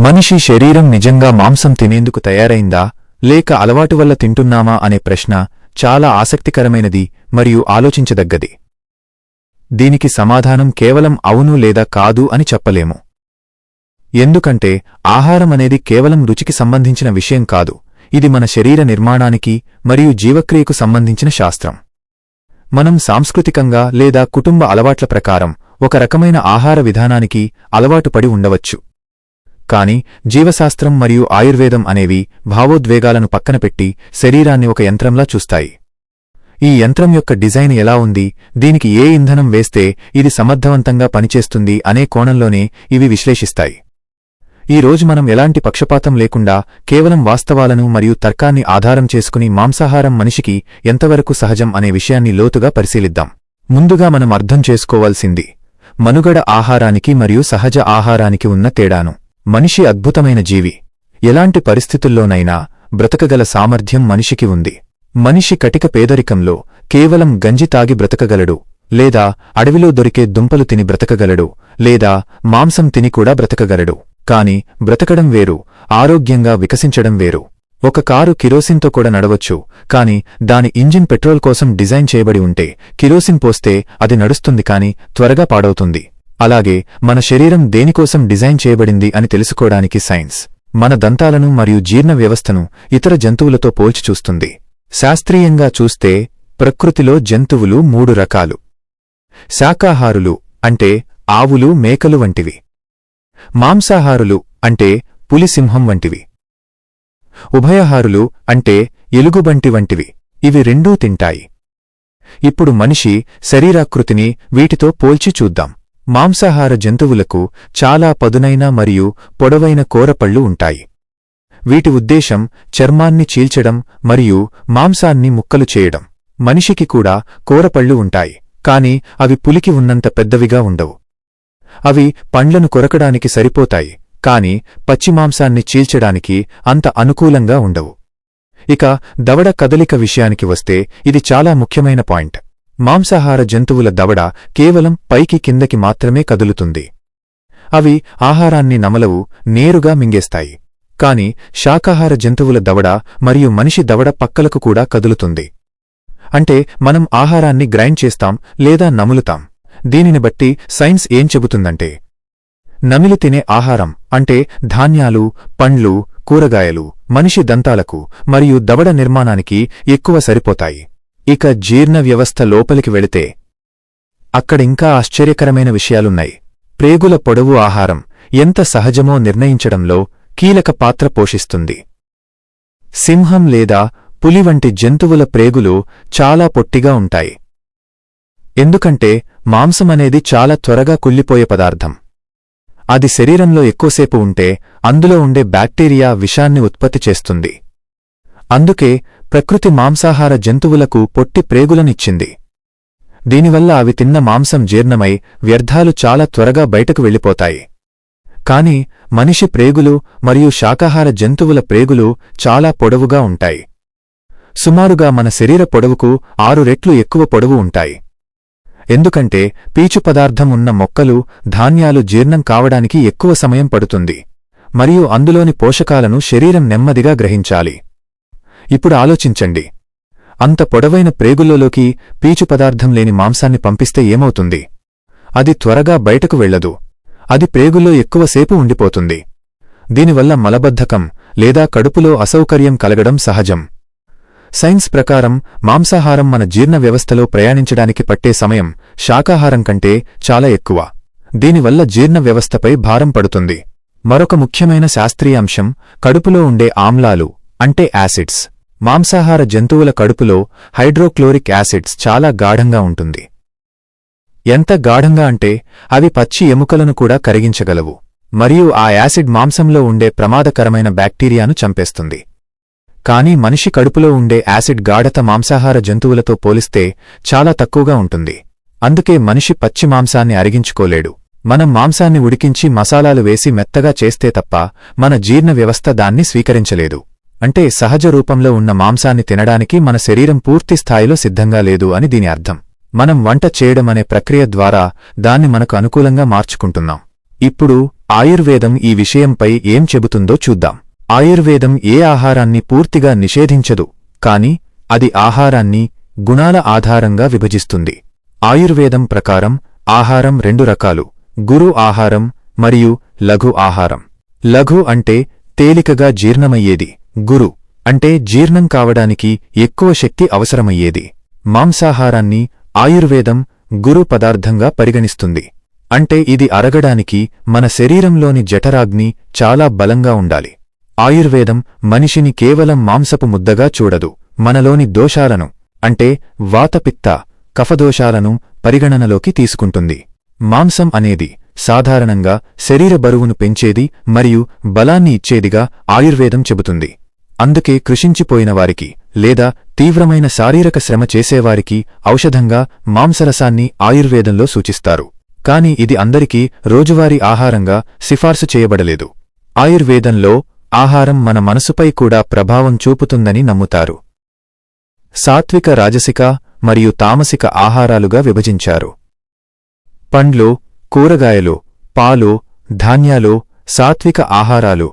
మనిషి శరీరం నిజంగా మాంసం తినేందుకు తయారైందా లేక అలవాటు వల్ల తింటున్నామా అనే ప్రశ్న చాలా ఆసక్తికరమైనది మరియు ఆలోచించదగ్గది. దీనికి సమాధానం కేవలం అవును లేదా కాదు అని చెప్పలేము. ఎందుకంటే ఆహారమనేది కేవలం రుచికి సంబంధించిన విషయం కాదు, ఇది మన శరీర నిర్మాణానికి మరియు జీవక్రియకు సంబంధించిన శాస్త్రం. మనం సాంస్కృతికంగా లేదా కుటుంబ అలవాట్ల ప్రకారం ఒక రకమైన ఆహార విధానానికి అలవాటుపడి ఉండవచ్చు. కాని జీవశాస్త్రం మరియు ఆయుర్వేదం అనేవి భావోద్వేగాలను పక్కనపెట్టి శరీరాన్ని ఒక యంత్రంలా చూస్తాయి. ఈ యంత్రం యొక్క డిజైన్ ఎలా ఉంది, దీనికి ఏ ఇంధనం వేస్తే ఇది సమర్థవంతంగా పనిచేస్తుంది అనే కోణంలోనే ఇవి విశ్లేషిస్తాయి. ఈ రోజు మనం ఎలాంటి పక్షపాతం లేకుండా కేవలం వాస్తవాలను మరియు తర్కాన్ని ఆధారం చేసుకుని మాంసాహారం మనిషికి ఎంతవరకు సహజం అనే విషయాన్ని లోతుగా పరిశీలిద్దాం. ముందుగా మనం అర్థం చేసుకోవాల్సింది మనుగడ ఆహారానికి మరియు సహజ ఆహారానికి ఉన్న తేడాను. మనిషి అద్భుతమైన జీవి. ఎలాంటి పరిస్థితుల్లోనైనా బ్రతకగల సామర్థ్యం మనిషికి ఉంది. మనిషి కటిక పేదరికంలో కేవలం గంజి తాగి బ్రతకగలడు, లేదా అడవిలో దొరికే దుంపలు తిని బ్రతకగలడు, లేదా మాంసం తిని కూడా బ్రతకగలడు. కాని బ్రతకడం వేరు, ఆరోగ్యంగా వికసించడం వేరు. ఒక కారు కిరోసిన్తో కూడా నడవచ్చు, కాని దాని ఇంజిన్ పెట్రోల్ కోసం డిజైన్ చేయబడి ఉంటే కిరోసిన్ పోస్తే అది నడుస్తుంది కాని త్వరగా పాడవుతుంది. అలాగే మన శరీరం దేనికోసం డిజైన్ చేయబడింది అని తెలుసుకోవడానికి సైన్స్ మన దంతాలను మరియు జీర్ణ వ్యవస్థను ఇతర జంతువులతో పోల్చి చూస్తుంది. శాస్త్రీయంగా చూస్తే ప్రకృతిలో జంతువులు 3 రకాలు. శాకాహారులు అంటే ఆవులు మేకలు వంటివి. మాంసాహారులు అంటే పులి సింహం వంటివి. ఉభయహారులు అంటే ఎలుగుబంటి వంటివి. ఇవి రెండూ తింటాయి. ఇప్పుడు మనిషి శరీరాకృతిని వీటితో పోల్చి చూద్దాం. మాంసాహార జంతువులకు చాలా పదునైన మరియు పొడవైన కోరపళ్ళు ఉంటాయి. వీటి ఉద్దేశం చర్మాన్ని చీల్చడం మరియు మాంసాన్ని ముక్కలు చేయడం. మనిషికి కూడా కోరపళ్ళు ఉంటాయి, కాని అవి పులికి ఉన్నంత పెద్దవిగా ఉండవు. అవి పండ్లను కొరకడానికి సరిపోతాయి, కాని పచ్చిమాంసాన్ని చీల్చడానికి అంత అనుకూలంగా ఉండవు. ఇక దవడ కదలిక విషయానికి వస్తే ఇది చాలా ముఖ్యమైన పాయింట్. మాంసాహార జంతువుల దవడ కేవలం పైకి కిందకి మాత్రమే కదులుతుంది. అవి ఆహారాన్ని నమలవు, నేరుగా మింగేస్తాయి. కాని శాకాహార జంతువుల దవడ మరియు మనిషి దవడ పక్కలకు కూడా కదులుతుంది. అంటే మనం ఆహారాన్ని గ్రైండ్ చేస్తాం లేదా నములుతాం. దీనిని బట్టి సైన్స్ ఏం చెబుతుందంటే నమిలి తినే ఆహారం అంటే ధాన్యాలు, పండ్లు, కూరగాయలు మనిషి దంతాలకు మరియు దవడ నిర్మాణానికి ఎక్కువ సరిపోతాయి. ఇక జీర్ణ వ్యవస్థ లోపలికి వెళితే అక్కడింకా ఆశ్చర్యకరమైన విషయాలున్నాయి. ప్రేగుల పొడవు ఆహారం ఎంత సహజమో నిర్ణయించడంలో కీలక పాత్ర పోషిస్తుంది. సింహం లేదా పులి వంటి జంతువుల ప్రేగులు చాలా పొట్టిగా ఉంటాయి. ఎందుకంటే మాంసమనేది చాలా త్వరగా కుళ్ళిపోయే పదార్థం. అది శరీరంలో ఎక్కువసేపు ఉంటే అందులో ఉండే బ్యాక్టీరియా విషాన్ని ఉత్పత్తి చేస్తుంది. అందుకే ప్రకృతి మాంసాహార జంతువులకు పొట్టి ప్రేగులనిచ్చింది. దీనివల్ల అవి తిన్న మాంసం జీర్ణమై వ్యర్థాలు చాలా త్వరగా బయటకు వెళ్ళిపోతాయి. కాని మనిషి ప్రేగులు మరియు శాకాహార జంతువుల ప్రేగులు చాలా పొడవుగా ఉంటాయి. సుమారుగా మన శరీర పొడవుకు 6 రెట్లు ఎక్కువ పొడవు ఉంటాయి. ఎందుకంటే పీచు పదార్థం ఉన్న మొక్కలు, ధాన్యాలు జీర్ణం కావడానికి ఎక్కువ సమయం పడుతుంది మరియు అందులోని పోషకాలను శరీరం నెమ్మదిగా గ్రహించాలి. ఇప్పుడు ఆలోచించండి, అంత పొడవైన ప్రేగుల్లోకి పీచు పదార్థం లేని మాంసాన్ని పంపిస్తే ఏమవుతుంది? అది త్వరగా బయటకు వెళ్లదు. అది ప్రేగుల్లో ఎక్కువసేపు ఉండిపోతుంది. దీనివల్ల మలబద్ధకం లేదా కడుపులో అసౌకర్యం కలగడం సహజం. సైన్స్ ప్రకారం మాంసాహారం మన జీర్ణ వ్యవస్థలో ప్రయాణించడానికి పట్టే సమయం శాకాహారం కంటే చాలా ఎక్కువ. దీనివల్ల జీర్ణ వ్యవస్థపై భారం పడుతుంది. మరొక ముఖ్యమైన శాస్త్రీయ అంశం కడుపులో ఉండే ఆమ్లాలు అంటే యాసిడ్స్. మాంసాహార జంతువుల కడుపులో హైడ్రోక్లోరిక్ యాసిడ్స్ చాలా గాఢంగా ఉంటుంది. ఎంత గాఢంగా అంటే అవి పచ్చి ఎముకలను కూడా కరిగించగలవు మరియు ఆ యాసిడ్ మాంసంలో ఉండే ప్రమాదకరమైన బ్యాక్టీరియాను చంపేస్తుంది. కాని మనిషి కడుపులో ఉండే యాసిడ్ గాఢత మాంసాహార జంతువులతో పోలిస్తే చాలా తక్కువగా ఉంటుంది. అందుకే మనిషి పచ్చి మాంసాన్ని అరిగించుకోలేడు. మనం మాంసాన్ని ఉడికించి మసాలాలు వేసి మెత్తగా చేస్తే తప్ప మన జీర్ణ వ్యవస్థ దాన్ని స్వీకరించలేదు. అంటే సహజ రూపంలో ఉన్న మాంసాన్ని తినడానికి మన శరీరం పూర్తి స్థాయిలో సిద్ధంగా లేదు అని దీని అర్థం. మనం వంట చేయడం అనే ప్రక్రియ ద్వారా దాన్ని మనకు అనుకూలంగా మార్చుకుంటున్నాం. ఇప్పుడు ఆయుర్వేదం ఈ విషయంపై ఏం చెబుతుందో చూద్దాం. ఆయుర్వేదం ఏ ఆహారాన్ని పూర్తిగా నిషేధించదు, కాని అది ఆహారాన్ని గుణాల ఆధారంగా విభజిస్తుంది. ఆయుర్వేదం ప్రకారం ఆహారం రెండు రకాలు: గురు ఆహారం మరియు లఘు ఆహారం. లఘు అంటే తేలికగా జీర్ణమయ్యేది, గురు అంటే జీర్ణం కావడానికి ఎక్కువ శక్తి అవసరమయ్యేది. మాంసాహారాన్ని ఆయుర్వేదం గురు పదార్థంగా పరిగణిస్తుంది. అంటే ఇది అరగడానికి మన శరీరంలోని జఠరాగ్ని చాలా బలంగా ఉండాలి. ఆయుర్వేదం మనిషిని కేవలం మాంసపు ముద్దగా చూడదు, మనలోని దోషాలను అంటే వాతపిత్త కఫదోషాలను పరిగణనలోకి తీసుకుంటుంది. మాంసం అనేది సాధారణంగా శరీర బరువును పెంచేది మరియు బలాన్ని ఇచ్చేదిగా ఆయుర్వేదం చెబుతుంది. అందుకే కృశించిపోయినవారికి లేదా తీవ్రమైన శారీరక శ్రమ చేసేవారికి ఔషధంగా మాంసరసాన్ని ఆయుర్వేదంలో సూచిస్తారు. కాని ఇది అందరికీ రోజువారీ ఆహారంగా సిఫార్సు చేయబడలేదు. ఆయుర్వేదంలో ఆహారం మన మనసుపై కూడా ప్రభావం చూపుతుందని నమ్ముతారు. సాత్విక, రాజసిక మరియు తామసిక ఆహారాలుగా విభజించారు. పండ్లు, కూరగాయలు, పాలు, ధాన్యాలు సాత్విక ఆహారాలు.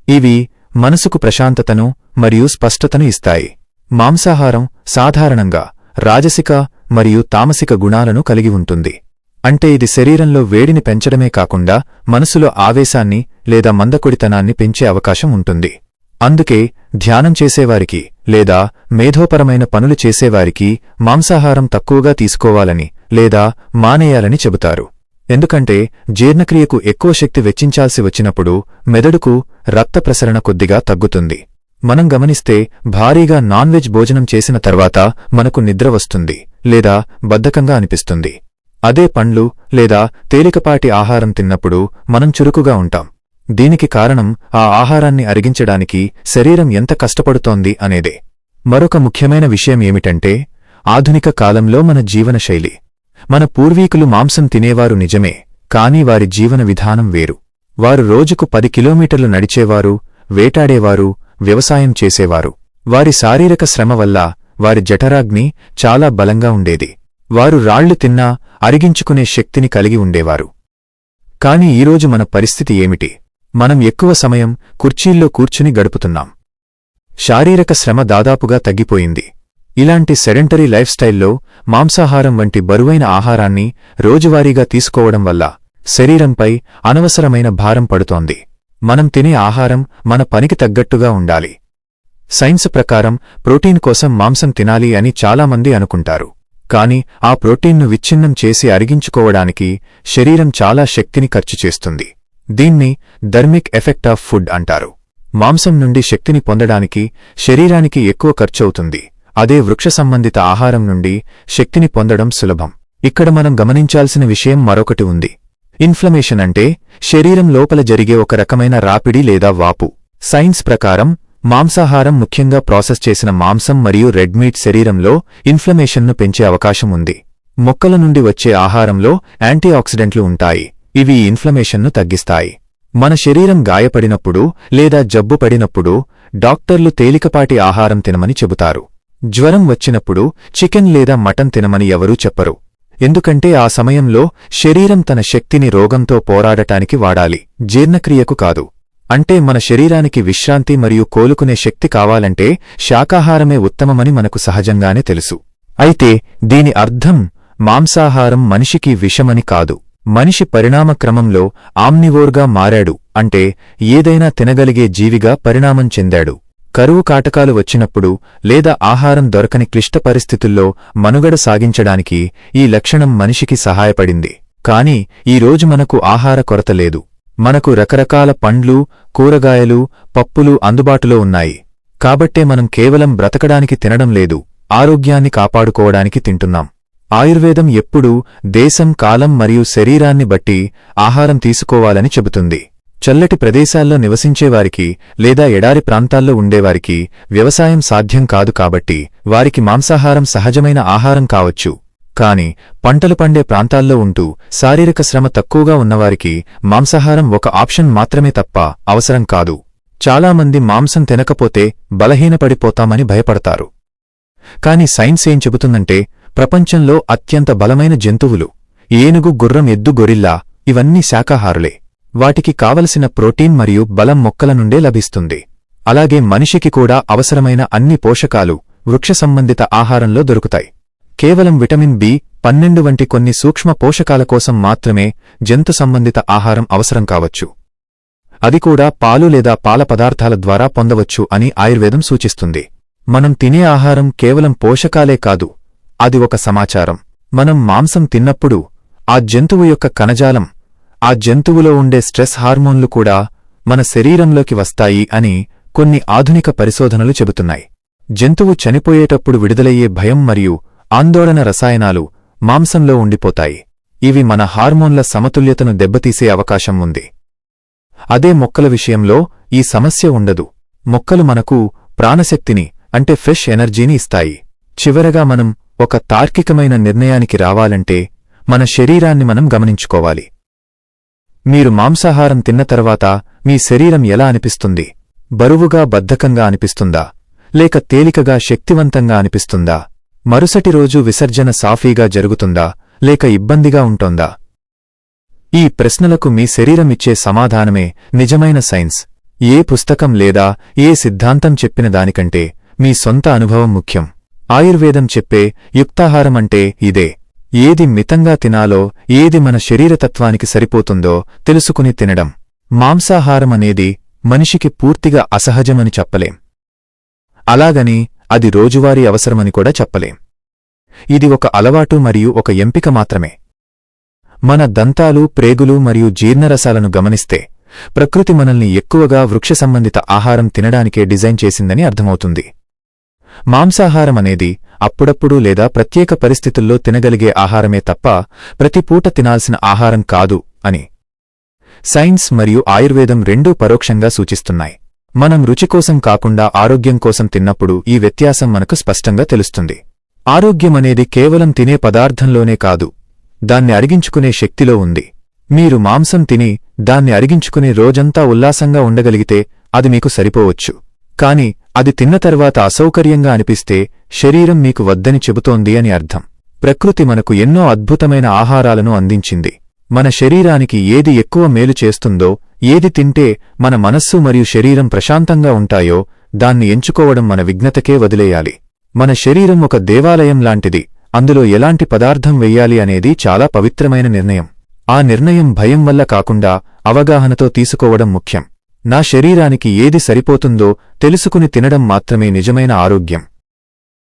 ఇవి మనసుకు ప్రశాంతతను మరియు స్పష్టతను ఇస్తాయి. మాంసాహారం సాధారణంగా రాజసిక మరియు తామసిక గుణాలను కలిగి ఉంటుంది. అంటే ఇది శరీరంలో వేడిని పెంచడమే కాకుండా మనసులో ఆవేశాన్ని లేదా మందకొడితనాన్ని పెంచే అవకాశం ఉంటుంది. అందుకే ధ్యానం చేసేవారికి లేదా మేధోపరమైన పనులు చేసేవారికి మాంసాహారం తక్కువగా తీసుకోవాలని లేదా మానేయాలని చెబుతారు. ఎందుకంటే జీర్ణక్రియకు ఎక్కువ శక్తి వెచ్చించాల్సి వచ్చినప్పుడు మెదడుకు రక్త ప్రసరణ కొద్దిగా తగ్గుతుంది. మనం గమనిస్తే భారీగా నాన్ వెజ్ భోజనం చేసిన తర్వాత మనకు నిద్ర వస్తుంది లేదా బద్ధకంగా అనిపిస్తుంది. అదే పండ్లు లేదా తేలికపాటి ఆహారం తిన్నప్పుడు మనం చురుకుగా ఉంటాం. దీనికి కారణం ఆ ఆహారాన్ని అరిగించడానికి శరీరం ఎంత కష్టపడుతోంది అనేదే. మరొక ముఖ్యమైన విషయం ఏమిటంటే ఆధునిక కాలంలో మన జీవనశైలి. మన పూర్వీకులు మాంసం తినేవారు నిజమే, కాని వారి జీవన విధానం వేరు. వారు రోజుకు 10 కిలోమీటర్లు నడిచేవారు, వేటాడేవారు, వ్యవసాయం చేసేవారు. వారి శారీరక శ్రమ వల్ల వారి జఠరాగ్ని చాలా బలంగా ఉండేది. వారు రాళ్లు తిన్నా అరిగించుకునే శక్తిని కలిగి ఉండేవారు. కాని ఈరోజు మన పరిస్థితి ఏమిటి? మనం ఎక్కువ సమయం కుర్చీల్లో కూర్చుని గడుపుతున్నాం. శారీరక శ్రమ దాదాపుగా తగ్గిపోయింది. ఇలాంటి సెడెంటరీ లైఫ్ స్టైల్లో మాంసాహారం వంటి బరువైన ఆహారాన్ని రోజువారీగా తీసుకోవడం వల్ల శరీరంపై అనవసరమైన భారం పడుతోంది. మనం తినే ఆహారం మన పనికి తగ్గట్టుగా ఉండాలి. సైన్స్ ప్రకారం ప్రోటీన్ కోసం మాంసం తినాలి అని చాలామంది అనుకుంటారు. కాని ఆ ప్రోటీన్ను విచ్ఛిన్నం చేసి అరిగించుకోవడానికి శరీరం చాలా శక్తిని ఖర్చు చేస్తుంది. దీన్ని థర్మిక్ ఎఫెక్ట్ ఆఫ్ ఫుడ్ అంటారు. మాంసం నుండి శక్తిని పొందడానికి శరీరానికి ఎక్కువ ఖర్చవుతుంది. అదే వృక్ష సంబంధిత ఆహారం నుండి శక్తిని పొందడం సులభం. ఇక్కడ మనం గమనించాల్సిన విషయం మరొకటి ఉంది. ఇన్ఫ్లమేషన్ అంటే శరీరం లోపల జరిగే ఒక రకమైన రాపిడి లేదా వాపు. సైన్స్ ప్రకారం మాంసాహారం, ముఖ్యంగా ప్రాసెస్ చేసిన మాంసం మరియు రెడ్ మీట్ శరీరంలో ఇన్ఫ్లమేషన్ను పెంచే అవకాశం ఉంది. మొక్కల నుండి వచ్చే ఆహారంలో యాంటీఆక్సిడెంట్లు ఉంటాయి. ఇవి ఇన్ఫ్లమేషన్ను తగ్గిస్తాయి. మన శరీరం గాయపడినప్పుడు లేదా జబ్బు పడినప్పుడు డాక్టర్లు తేలికపాటి ఆహారం తినమని చెబుతారు. జ్వరం వచ్చినప్పుడు చికెన్ లేదా మటన్ తినమని ఎవరూ చెప్పరు. ఎందుకంటే ఆ సమయంలో శరీరం తన శక్తిని రోగంతో పోరాడటానికి వాడాలి, జీర్ణక్రియకు కాదు. అంటే మన శరీరానికి విశ్రాంతి మరియు కోలుకునే శక్తి కావాలంటే శాకాహారమే ఉత్తమమని మనకు సహజంగానే తెలుసు. అయితే దీని అర్థం మాంసాహారం మనిషికి విషమని కాదు. మనిషి పరిణామక్రమంలో ఆమ్నివోర్గా మారాడు, అంటే ఏదైనా తినగలిగే జీవిగా పరిణామం చెందాడు. కరువు కాటకాలు వచ్చినప్పుడు లేదా ఆహారం దొరకని క్లిష్ట పరిస్థితుల్లో మనుగడ సాగించడానికి ఈ లక్షణం మనిషికి సహాయపడింది. కాని ఈరోజు మనకు ఆహార కొరత లేదు. మనకు రకరకాల పండ్లు, కూరగాయలు, పప్పులు అందుబాటులో ఉన్నాయి. కాబట్టే మనం కేవలం బ్రతకడానికి తినడం లేదు, ఆరోగ్యాన్ని కాపాడుకోవడానికి తింటున్నాం. ఆయుర్వేదం ఎప్పుడూ దేశం, కాలం మరియు శరీరాన్ని బట్టి ఆహారం తీసుకోవాలని చెబుతుంది. చల్లటి ప్రదేశాల్లో నివసించేవారికి లేదా ఎడారి ప్రాంతాల్లో ఉండేవారికి వ్యవసాయం సాధ్యం కాదు కాబట్టి వారికి మాంసాహారం సహజమైన ఆహారం కావచ్చు. కాని పంటలు పండే ప్రాంతాల్లో ఉంటూ శారీరక శ్రమ తక్కువగా ఉన్నవారికి మాంసాహారం ఒక ఆప్షన్ మాత్రమే తప్ప అవసరం కాదు. చాలామంది మాంసం తినకపోతే బలహీనపడిపోతామని భయపడతారు. కాని సైన్స్ ఏం చెబుతుందంటే ప్రపంచంలో అత్యంత బలమైన జంతువులు ఏనుగు, గుర్రం, ఎద్దు, గొరిల్లా ఇవన్నీ శాకాహారులే. వాటికి కావలసిన ప్రోటీన్ మరియు బలం మొక్కల నుండే లభిస్తుంది. అలాగే మనిషికి కూడా అవసరమైన అన్ని పోషకాలు వృక్ష సంబంధిత ఆహారంలో దొరుకుతాయి. కేవలం విటమిన్ బి12 వంటి కొన్ని సూక్ష్మ పోషకాల కోసం మాత్రమే జంతు సంబంధిత ఆహారం అవసరం కావచ్చు. అది కూడా పాలు లేదా పాల పదార్థాల ద్వారా పొందవచ్చు అని ఆయుర్వేదం సూచిస్తుంది. మనం తినే ఆహారం కేవలం పోషకాలే కాదు, అది ఒక సమాచారం. మనం మాంసం తిన్నప్పుడు ఆ జంతువు యొక్క కణజాలం, ఆ జంతువులో ఉండే స్ట్రెస్ హార్మోన్లు కూడా మన శరీరంలోకి వస్తాయి అని కొన్ని ఆధునిక పరిశోధనలు చెబుతున్నాయి. జంతువు చనిపోయేటప్పుడు విడుదలయ్యే భయం మరియు ఆందోళన రసాయనాలు మాంసంలో ఉండిపోతాయి. ఇవి మన హార్మోన్ల సమతుల్యతను దెబ్బతీసే అవకాశం ఉంది. అదే మొక్కల విషయంలో ఈ సమస్య ఉండదు. మొక్కలు మనకు ప్రాణశక్తిని అంటే ఫ్రెష్ ఎనర్జీని ఇస్తాయి. చివరగా మనం ఒక తార్కికమైన నిర్ణయానికి రావాలంటే మన శరీరాన్ని మనం గమనించుకోవాలి. మీరు మాంసాహారం తిన్న తర్వాత మీ శరీరం ఎలా అనిపిస్తుంది? బరువుగా బద్ధకంగా అనిపిస్తుందా? లేక తేలికగా శక్తివంతంగా అనిపిస్తుందా? మరుసటి రోజు విసర్జన సాఫీగా జరుగుతుందా లేక ఇబ్బందిగా ఉంటోందా? ఈ ప్రశ్నలకు మీ శరీరం ఇచ్చే సమాధానమే నిజమైన సైన్స్. ఏ పుస్తకం లేదా ఏ సిద్ధాంతం చెప్పిన దానికంటే మీ సొంత అనుభవం ముఖ్యం. ఆయుర్వేదం చెప్పే యుక్తాహారం అంటే ఇదే. ఏది మితంగా తినాలో, ఏది మన శరీరతత్వానికి సరిపోతుందో తెలుసుకుని తినడం. మాంసాహారం అనేది మనిషికి పూర్తిగా అసహజమని చెప్పలేం. అలాగని అది రోజువారీ అవసరమని కూడా చెప్పలేం. ఇది ఒక అలవాటు మరియు ఒక ఎంపిక మాత్రమే. మన దంతాలు, ప్రేగులు మరియు జీర్ణరసాలను గమనిస్తే ప్రకృతి మనల్ని ఎక్కువగా వృక్ష సంబంధిత ఆహారం తినడానికే డిజైన్ చేసిందని అర్థమవుతుంది. మాంసాహారం అనేది అప్పుడప్పుడు లేదా ప్రత్యేక పరిస్థితుల్లో తినగలిగే ఆహారమే తప్ప ప్రతి పూట తినాల్సిన ఆహారం కాదు అని సైన్స్ మరియు ఆయుర్వేదం రెండూ పరోక్షంగా సూచిస్తున్నాయి. మనం రుచి కోసం కాకుండా ఆరోగ్యం కోసం తిన్నప్పుడు ఈ వ్యత్యాసం మనకు స్పష్టంగా తెలుస్తుంది. ఆరోగ్యమనేది కేవలం తినే పదార్థంలోనే కాదు, దాన్ని అరిగించుకునే శక్తిలో ఉంది. మీరు మాంసం తిని దాన్ని అరిగించుకుని రోజంతా ఉల్లాసంగా ఉండగలిగితే అది మీకు సరిపోవచ్చు. కాని అది తిన్న తర్వాత అసౌకర్యంగా అనిపిస్తే శరీరం మీకు వద్దని చెబుతోంది అని అర్థం. ప్రకృతి మనకు ఎన్నో అద్భుతమైన ఆహారాలను అందించింది. మన శరీరానికి ఏది ఎక్కువ మేలు చేస్తుందో, ఏది తింటే మన మనస్సు మరియు శరీరం ప్రశాంతంగా ఉంటాయో దాన్ని ఎంచుకోవడం మన విజ్ఞతకే వదిలేయాలి. మన శరీరం ఒక దేవాలయం లాంటిది. అందులో ఎలాంటి పదార్థం వెయ్యాలి అనేది చాలా పవిత్రమైన నిర్ణయం. ఆ నిర్ణయం భయం వల్ల కాకుండా అవగాహనతో తీసుకోవడం ముఖ్యం. నా శరీరానికి ఏది సరిపోతుందో తెలుసుకుని తినడం మాత్రమే నిజమైన ఆరోగ్యం.